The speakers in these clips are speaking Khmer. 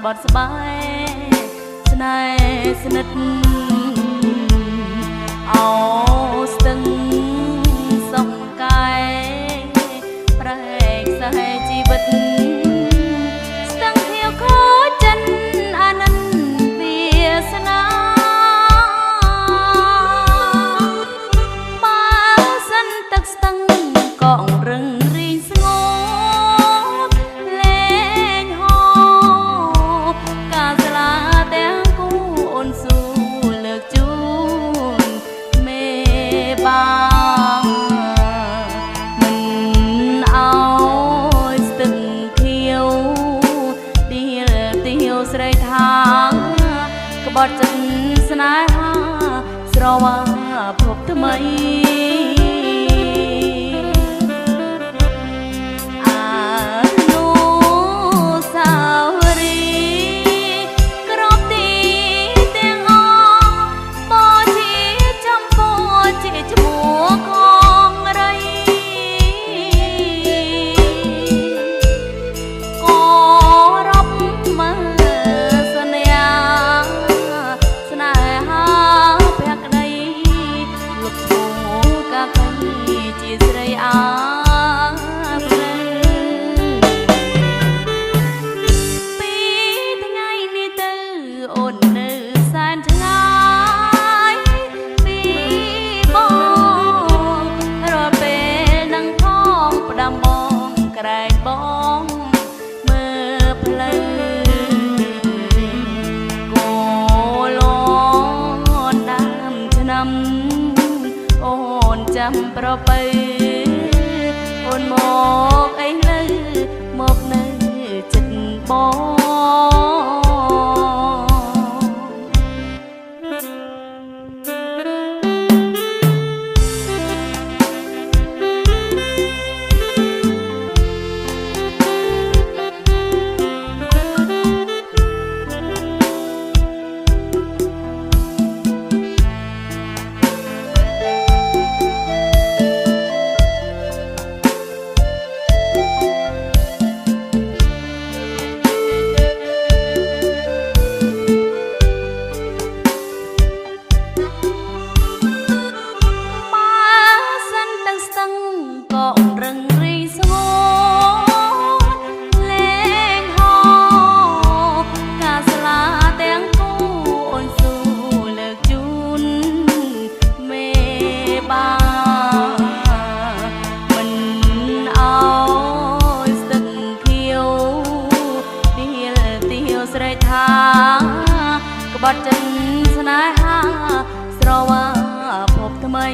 បត់ស្បែកស្នេហ៍ស្និទ្ធអោស្ទឹងសុំកាយប្រែកសហេជីវិតស្ទឹងខៀវខូចិនអានន្ទវាសនាបើសិនទឹកស្ទឹងកងរឹងរីងស្ងោលេងហោកាស្លាទាំងគូអូនស៊ូលើកជូនមេបាមិនអោយស្ទឹងខៀវទៀលស្រីថាក្បត់ចិត្តស្នេហាស្រវាភពថ្មីចាំប្របីអូនមកអីលើមកនៅចិត្តបងក្បត់ចិត្តស្នេហាស្រវាភពថ្មី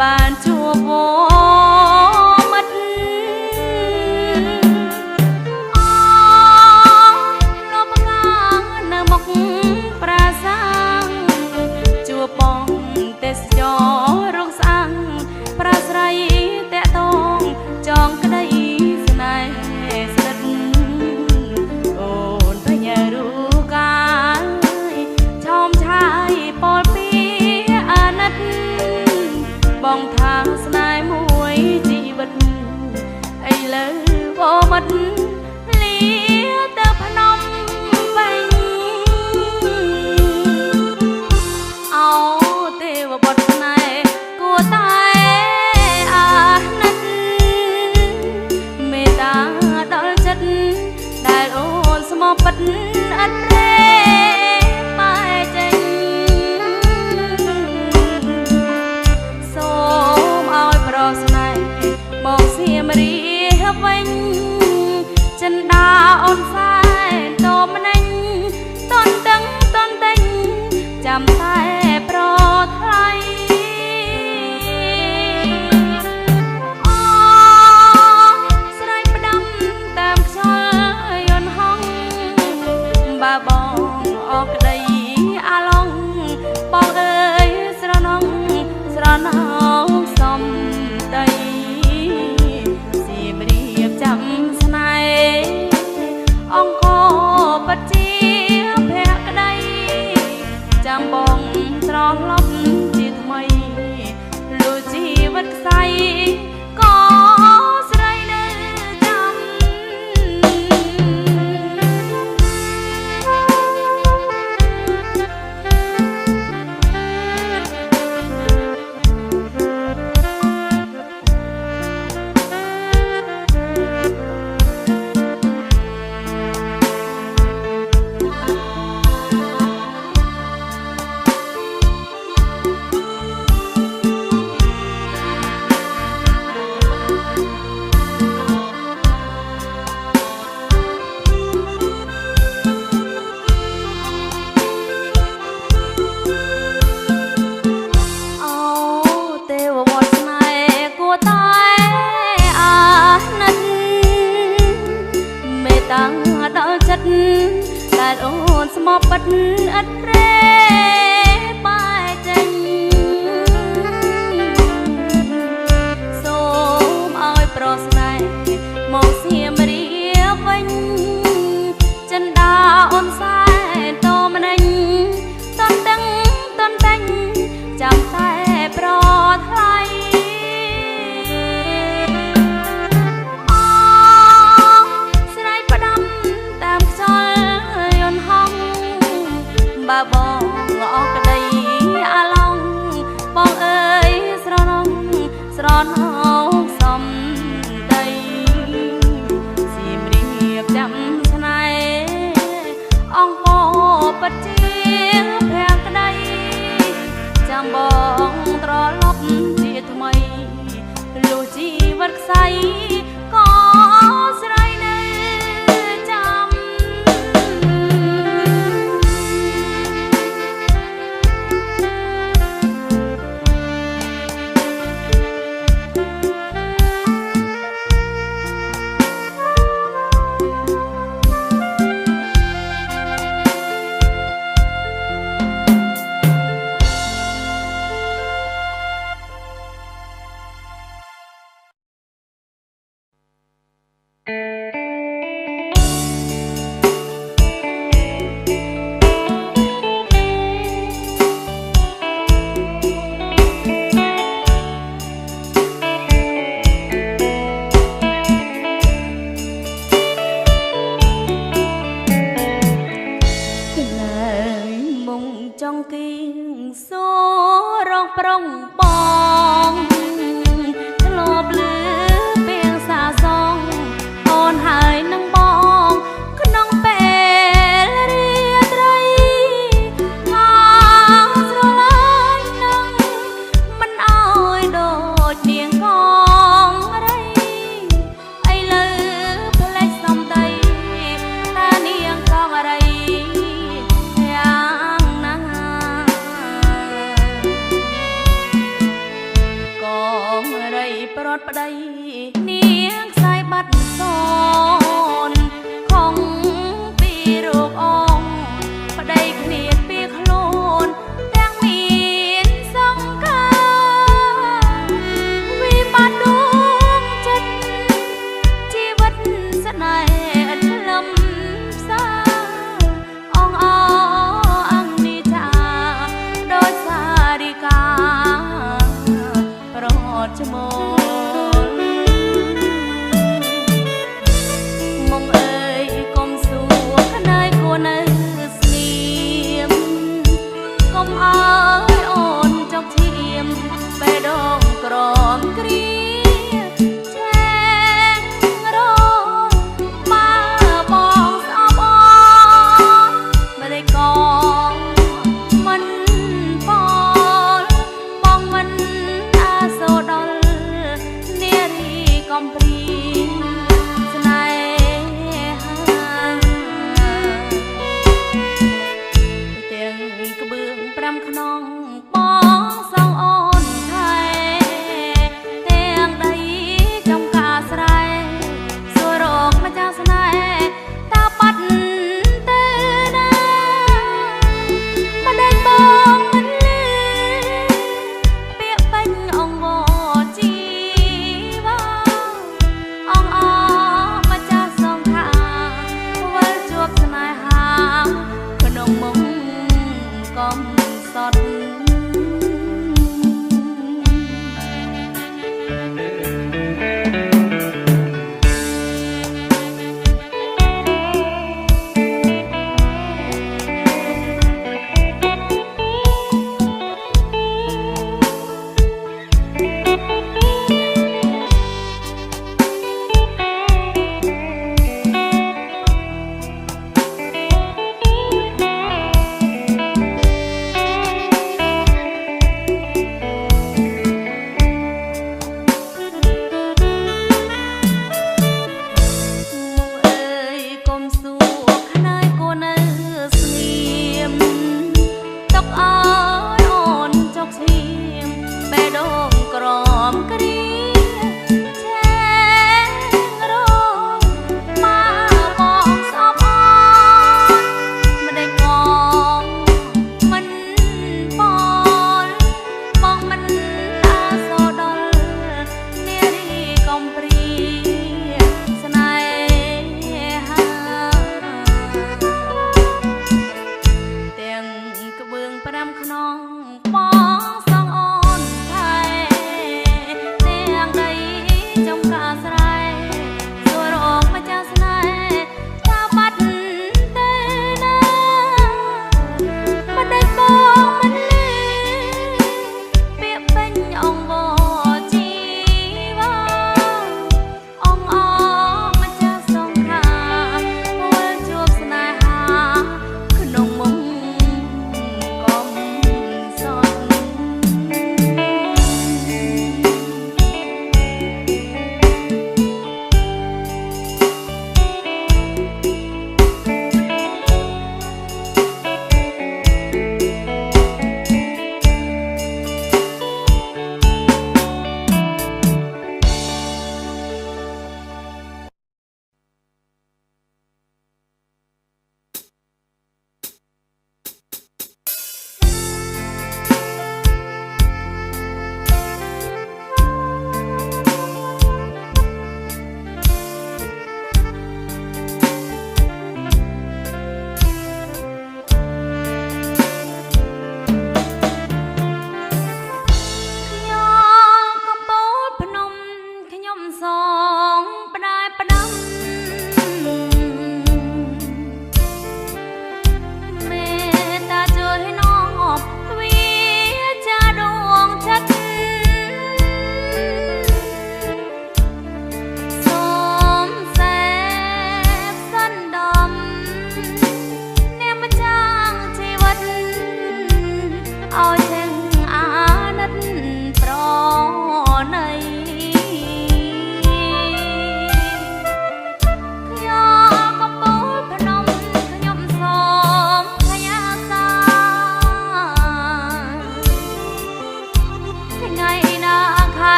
បានជួបវមិត្តអលោកកានៅមុខប្រាសាទជួបបងទេសចររកស្អាងប្រាស្រ័យតាក់ទងចងក្តីស្នេហ៍ស្និទ្ធអូនភញរូកាយឆោមឆាយពោលពីអាណិតបងថាស្នេហ៍មួយជីវិតឥឡូវបមិត្តលាទៅភ្នំពេញអោទេវបុត្រស្នេហ៍គួរតែអាណិតមេត្តាដល់ចិត្តដែលអូនស្មោះពិតឥតព្រេបែកចេញសូមឲ្យប្រស្នេហ៍មកសៀមរាបវិញចិន្តាអូនសែនតម្នេញតន់ដឹងតន់តែញចាំតែប្រថ្លៃអូស្រីផ្ដាំតាមខ្យល់យន្តហងបើបងអរក្តីអាឡងបងអើយស្រណងស្រណងសំដីសៀមរាបចាំស្នេហ៍អង្គបជាភក្តីចាំបងត្រឡប់ជាថ្មីលុះជីវិតខ្សែក៏ស្រីនៅចាំ ដែលអូនស្មោះពិតឥតព្រេបែកចេញសូមឲ្យប្រស្នេហ៍មកសៀមរាបវិញចិន្តាអូនសែនតម្នេញតន់ដឹងតន់តែញចាំតែប្រថ្លៃបើបងអរក្តីអាឡងបងអើយស្រណងស្រណងសំដីសៀមរាបចាំស្នេហ៍អង្គពិតជាភក្តីចាំបងត្រឡប់ជាថ្មីលុះជីវិតខ្សែក៏ស្រីនៅចាំចង្គីសូរងប្រុងបងធ្លាប់លឺពាក្យសាសងអូនហើយនឹងបងក្នុងពេលរាត្រីថាស្រឡាញ់នឹងមិនអោយដូចនាងកងរៃឥឡូវផ្លេចសំដីតានាងកងរៃ រត់ប្តីនាងខ្សែបាត់សនខំពីរោគអងប្តីគ្នាពីខ្លួនទាំងមានសង្ការវិបត្តិដួងចិត្តជីវិតស្នេហ៍ឆ្លំផ្សាអងអង្គនេះចាដោយសារិកាប្រត់ឈ្មោះមកអើយកុំសួរក្នើយគួរនៅស្ងៀមកុំអើយអូនចុកឈាមពេលដងក្រមគ្រាចែករងបើបងស្អប់អូនមិនได้កងមិនពលបងមិនអាសូរដល់នារីកំព្រីស្នេហាទាំងក្បឿង5ខ្នងបងសងអូនថែតែ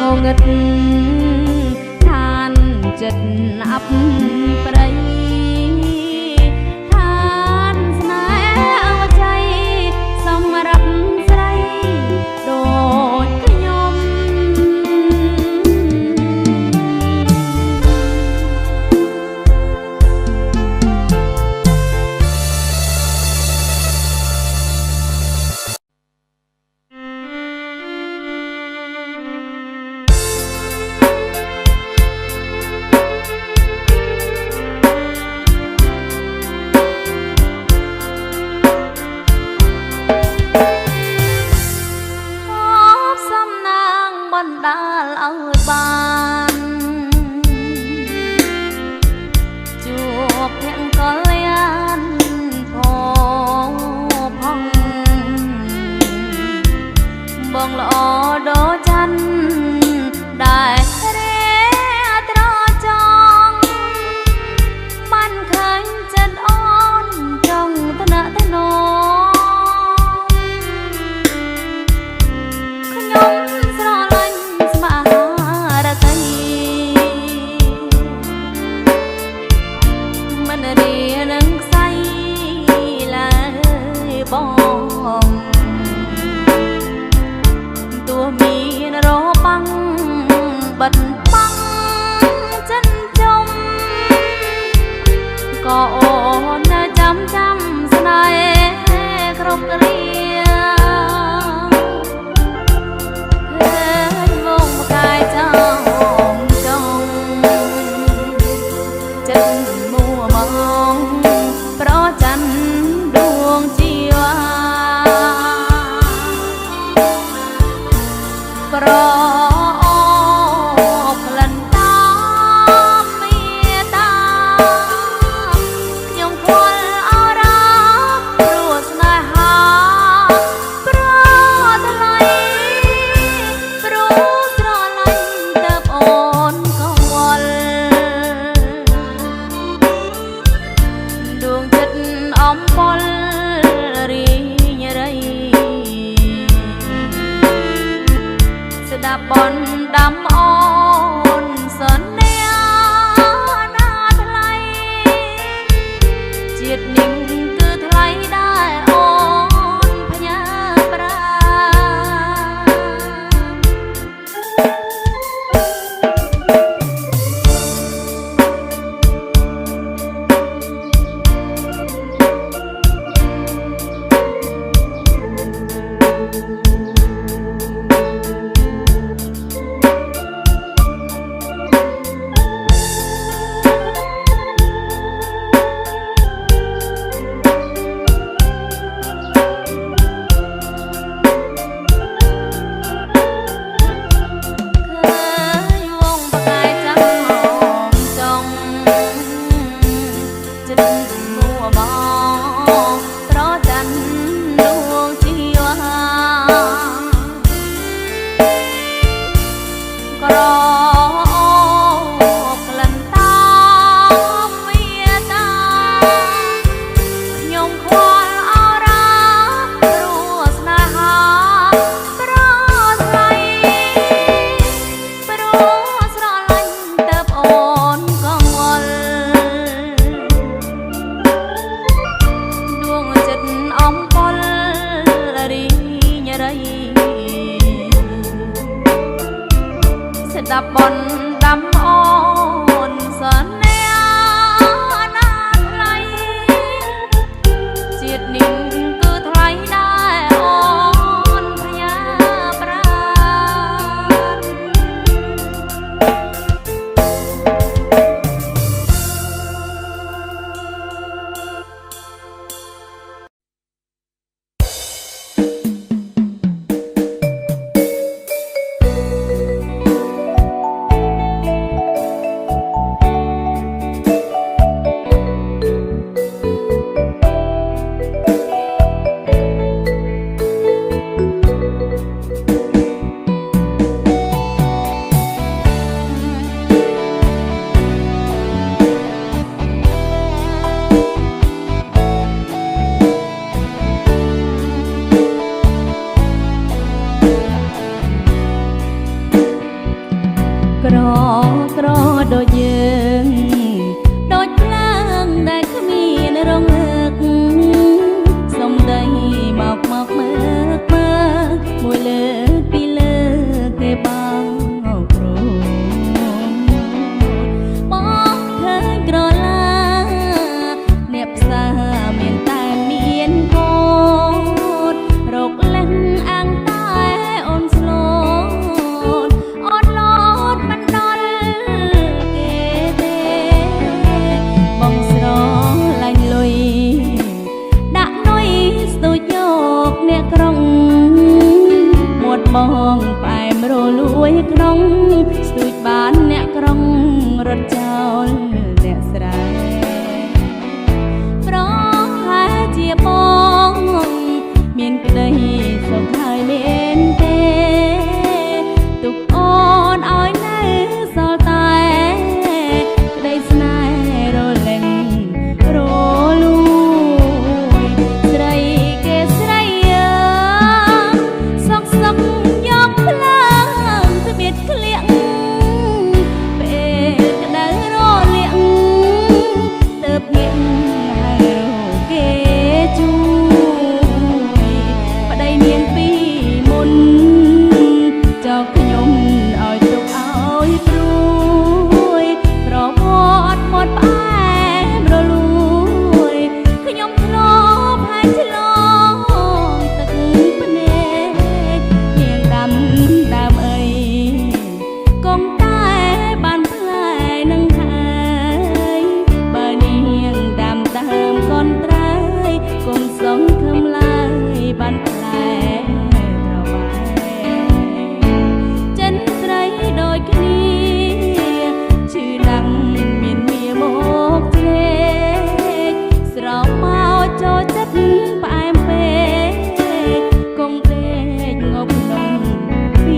ងងឹតឋានចិត្តអាប់ប្រៃឋានស្នេហ៍អវជ័យសម្រាប់ស្រីដូចខ្ញុំ បណ្ដាលឲ្យបានជួបភក្តិកល្យានផងបងល្អដូចច័ន្ទដែលរេត្រចង់បានឃើញចិត្តអូនចង់ថ្នាក់ថ្នមខ្ញុំបងទោះមានរបាំងបិទបាំងចិនជុំក៏អូននៅចាំស្នេហ៍គ្រប់គ្រាឃើញវងផ្កាយចង់ចិត្តមួម៉ងប្រច័ណ្ឌដួងជីវ៉ាប្រក្លិនតាមមេតាខ្ញុំខ្វល់អរ៉ាព្រោះស្នេហាប្រថ្លៃព្រោះស្រឡាញ់ទៅអូនកង្វល់ដួងចិត្តអំពលរីងរៃស្ដាប់បនដាំអូនសន្យាណាថ្លៃជាតិនេះគឺថ្លៃដែរអូនផ្ញើប្រា ดับบนดำอ่อนสอนแนวนานไกลจิตนิ่งคือไทยได้อ่อนพยาปราณ បងផ្អែមរលួយក្នុងស្ទួយបានអ្នកក្រុងរត់ចោលអ្នកស្រែប្រហែលជាបងមានក្តីសុខហើយមែនទេទុកអូនឲ្យនៅសល់តែក្តីស្នេហ៍រលែងរលួយស្រីគេស្រីសុកសុកយកភ្លើងស្បៀតក្លៀកពេលក្តៅរលាកទើបងាកហើយរកគេជួយប្តីនាងពីមុនចោលខ្ញុំឲ្យទុកឲ្យព្រួយប្រវត្តិមាត់ផ្អែមរលួយខ្ញុំធ្លាប់ហើយឆ្លងទឹកភ្នែកនាងដាំដើមអីកុំតែបានផ្លែនឹងហើយបើនាងដាំដើមកូនត្រៃកុំសងខំឡើយបានផ្លែត្របែចិនស្រីដូចគ្នាឈឺណាស់មានមាមកជ្រែកស្រោមមកចូលចិត្តផ្អែមពេកកុំដេ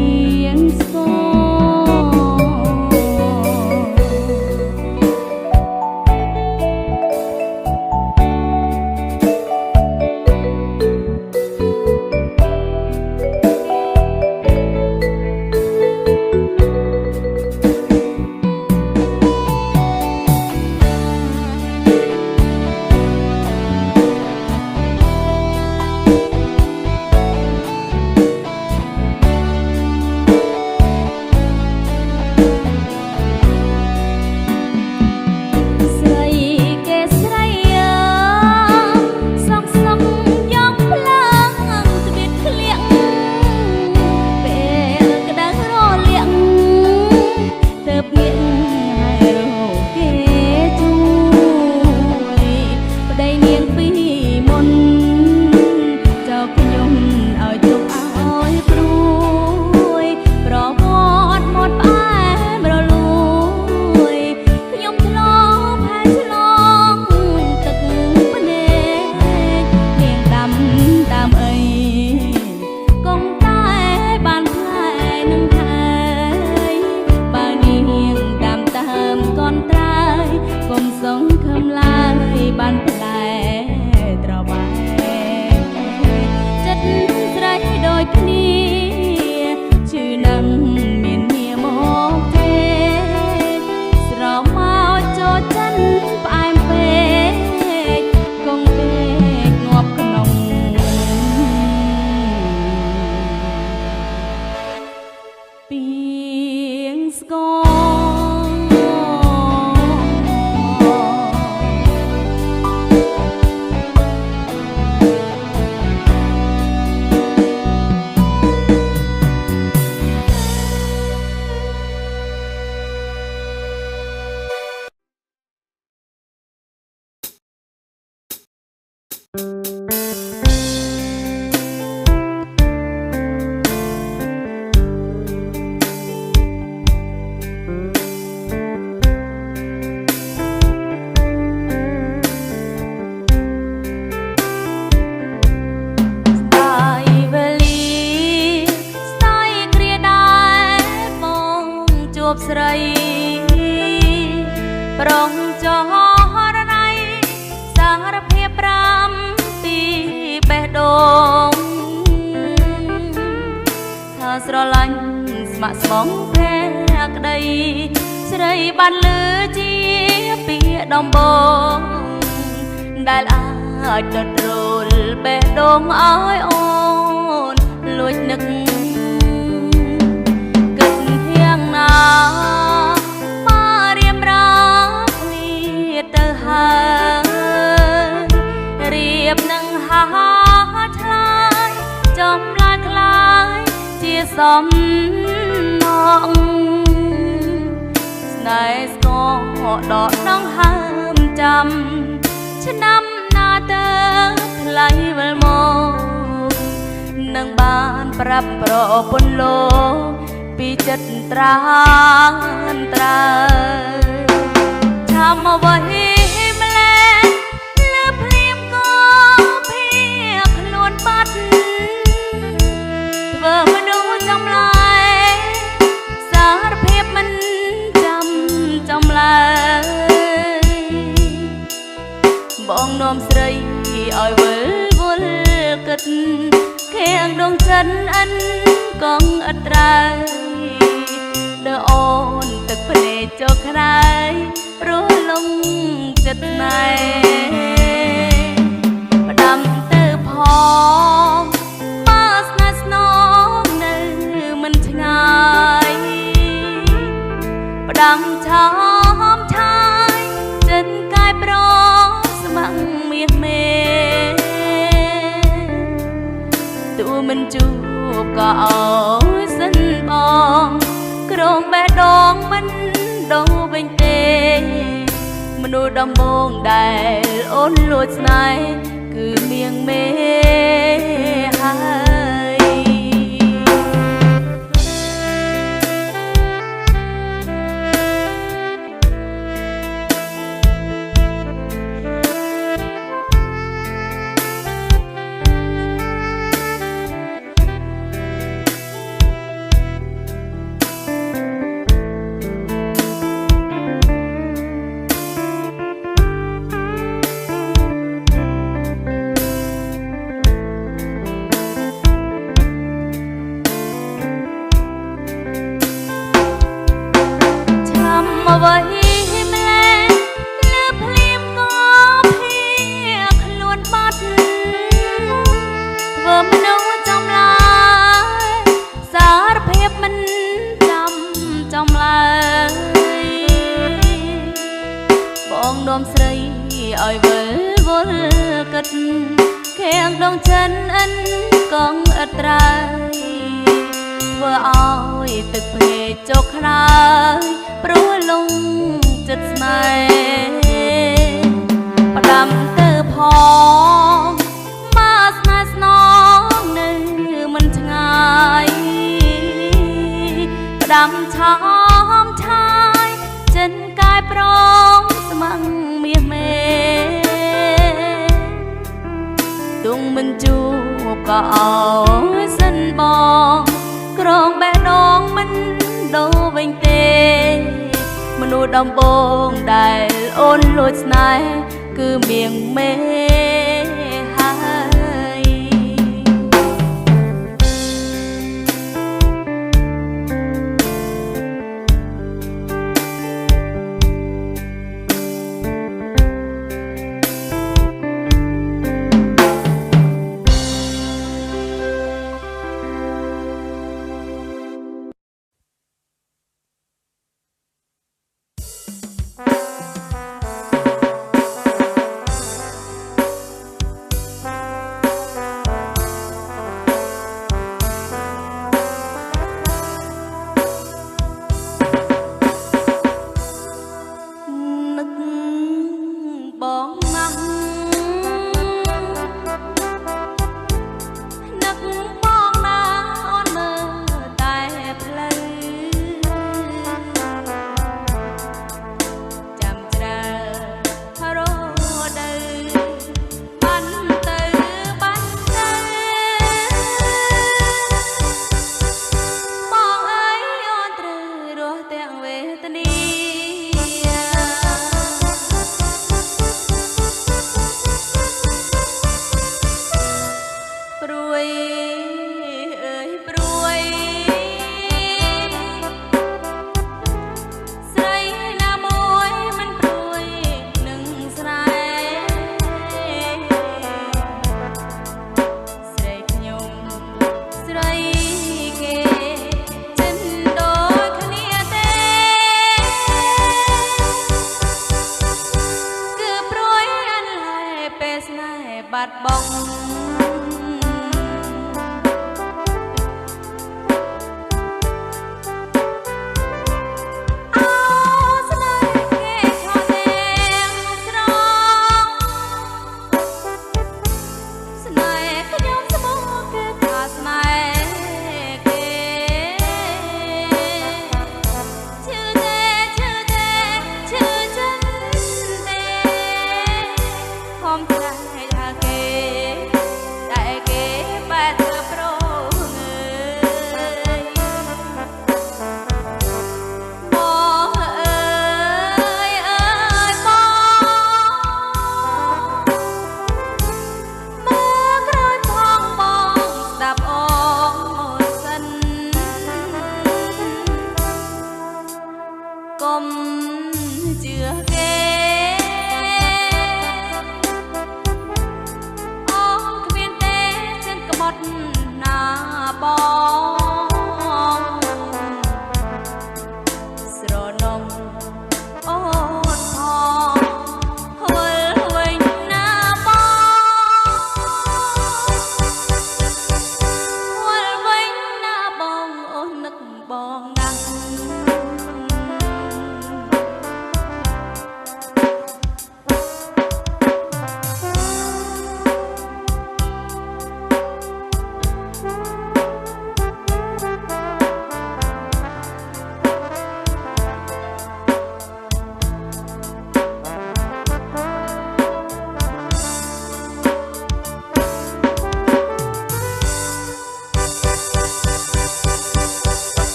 កងប់ក្នុងពីងស្គរ ស្រឡាញ់ស្ម័គ្រស្មងភក្តីស្រីបានលើជាពាក្យដំបងដែលអាចដុតរលបេះដូងឲ្យអូនលួចនឹកគិតហៀងណាមករៀបរាប់គ្នាទៅហើយរៀបនឹងហាឆ្លើយចំឡាយខ្លាយជាសំណងស្នេហ៍ស្គរដកដងហើមចាំឆ្នាំណាទៅថ្លៃវិលមក នឹងបានប្រាប់ប្រពន្ធលោកពីចិត្តត្រានត្រើចាំអ្វីម្ល៉េះលើភ្លាមក៏ភៀសខ្លួនបាត់ធ្វើមនុស្សចំឡាយសារភាពមិនចំឡើយបងនាំស្រីឲ្យវិលវល់គិតខាងដងចិនអិនកងអត្រាយដើរអូនទឹកភ្នែកចុះខ្នាយរលងចិត្តណែផ្ដាំទៅផងបើស្នេហ៍ស្នងនៅមិនឆ្ងាយផ្ដាំឆោមឆាយចិនកាយប្រស្ម័គ្រមាសមេទូមិនជួបក៏អោយសិនបងក្រងបេះដូងមិនដូរវិញទេមនុស្សដំបងដែលអូនលួចស្នេហ៍គឺមៀងមេហើយអ្វីម្ល៉េះលើភ្លាមក៏ភៀសខ្លួនបាត់ធ្វើមនុស្សចំឡាយសារភាពមិនចំឡើយបងនាំស្រីឲ្យវិលវល់គិតខាងដងចិនអិនកងអត្រាយធ្វើឲ្យទឹកភ្នែកចុះខ្នាយព្រោះលងចិត្តស្នេហ៍ផ្ដាំទៅផងមកស្នេហ៍ស្នងនៅមិនឆ្ងាយផ្ដាំឆោមឆាយចិនកាយប្រងស្ម័គ្រមាសមេទុំមិនជួបក៏អោយសិនបងក្រងបេះដូងមិនដូរវិញទេមនុស្សដំបងដែលអូនលួចស្នេហ៍គឺមៀងមេហើយ បាត់បង់អោស្នេហ៍គេខកទាំងស្រងស្នេហ៍ខ្ញុំស្មោះគឺថាស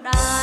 đà